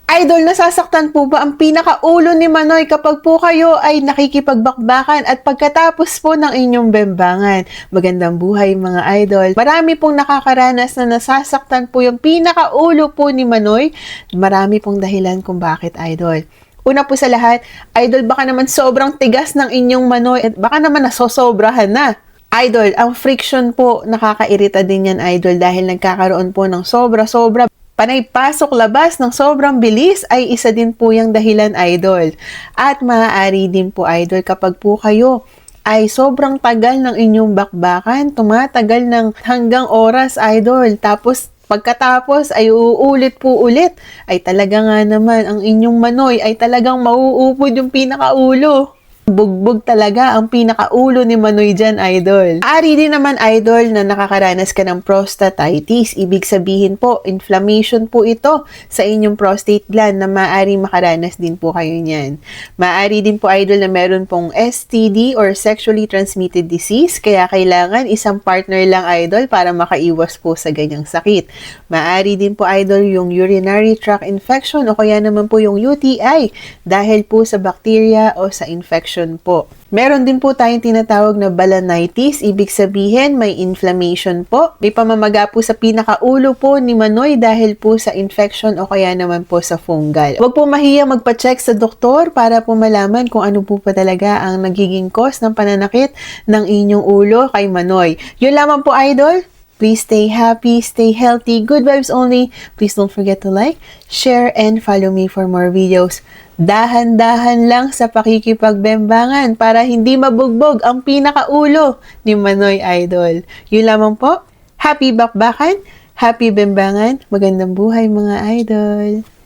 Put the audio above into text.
Idol, nasasaktan po ba ang pinakaulo ni Manoy kapag po kayo ay nakikipagbakbakan at pagkatapos po ng inyong bembangan? Magandang buhay mga idol. Marami pong nakakaranas na nasasaktan po yung pinakaulo po ni Manoy. Marami pong dahilan kung bakit, idol. Una po sa lahat, idol, baka naman sobrang tigas ng inyong Manoy at baka naman nasosobrahan na. Idol, ang friction po nakakairita din yan, idol, dahil nagkakaroon po ng sobra-sobra. Panay pasok-labas ng sobrang bilis ay isa din po yung dahilan, idol. At maaari din po, idol, kapag po kayo ay sobrang tagal ng inyong bakbakan, tumatagal ng hanggang oras, idol. Tapos pagkatapos ay uulit po ulit, ay talaga nga naman ang inyong Manoy ay talagang mauupod yung pinakaulo. Bugbog talaga ang pinakaulo ni Manoy dyan, idol. Ari din naman, idol, na nakakaranas ka ng prostatitis. Ibig sabihin po, inflammation po ito sa inyong prostate gland na maaari makaranas din po kayo niyan. Maaari din po, idol, na meron pong STD or sexually transmitted disease. Kaya kailangan isang partner lang, idol, para makaiwas po sa ganyang sakit. Maaari din po, idol, yung urinary tract infection o kaya naman po yung UTI dahil po sa bacteria o sa infection po. Meron din po tayong tinatawag na balanitis. Ibig sabihin, may inflammation po. May pamamaga po sa pinakaulo po ni Manoy dahil po sa infection o kaya naman po sa fungal. Huwag po mahiya magpa-check sa doktor para po malaman kung ano po pa talaga ang nagiging cause ng pananakit ng inyong ulo kay Manoy. Yun lamang po, idol. Please stay happy, stay healthy, good vibes only. Please don't forget to like, share, and follow me for more videos. Dahan-dahan lang sa pakikipagbembangan para hindi mabugbog ang pinakaulo ni Manoy, idol. Yun lamang po. Happy bakbakan, happy bembangan, magandang buhay mga idol.